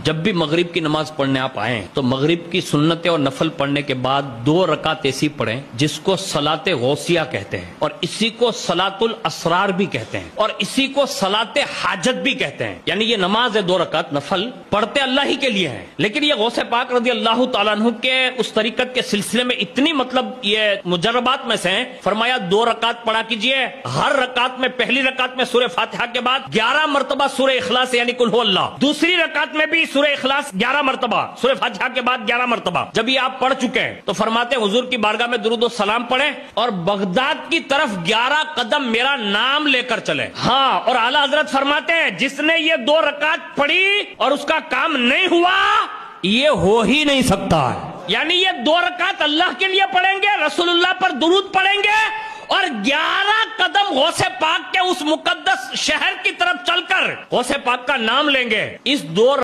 جب بھی مغرب کی نماز پڑھنے آپ آئیں تو مغرب کی سنتیں اور نفل پڑھنے کے بعد 2 رکعت ایسی پڑھیں جس کو صلاۃ غوثیہ کہتے ہیں، اور اسی کو صلاۃ الاسرار بھی کہتے ہیں، اور اسی کو صلاۃ حاجت بھی کہتے ہیں۔ یعنی یہ نماز ہے 2 رکعت نفل پڑھتے اللہ ہی کے لیے ہیں، لیکن یہ غوث پاک رضی اللہ تعالیٰ عنہ کے اس طریقت کے سلسلے میں اتنی مطلب یہ مجربات میں سے ہیں، فرمایا 2 رکعت پڑھا کیجئے، ہر رکعت میں پہلی رکعت میں سورہ فاتحہ کے بعد 11 مرتبہ سورہ اخلاص یعنی قل هو اللہ، دوسری رکعت میں بھی سورہ اخلاص 11 مرتبہ، سورہ فاتحہ کے بعد 11 مرتبہ۔ جب یہ آپ پڑھ چکے ہیں تو فرماتے ہیں حضور کی بارگاہ میں درود و سلام پڑھیں اور بغداد کی طرف 11 قدم میرا نام لے کر چلیں۔ ہاں، اور اعلیٰ حضرت فرماتے ہیں جس نے یہ 2 رکعت پڑھی اور اس کا کام نہیں ہوا یہ ہو ہی نہیں سکتا ہے۔ یعنی یہ 2 رکعت اللہ کے لیے پڑھیں گے، رسول اللہ پر درود پڑھیں گے اور 11 قدم غوث پاک کے اس مقدس شہر کی طرف چل کر غوث پاک کا نام لیں گے۔ اس 2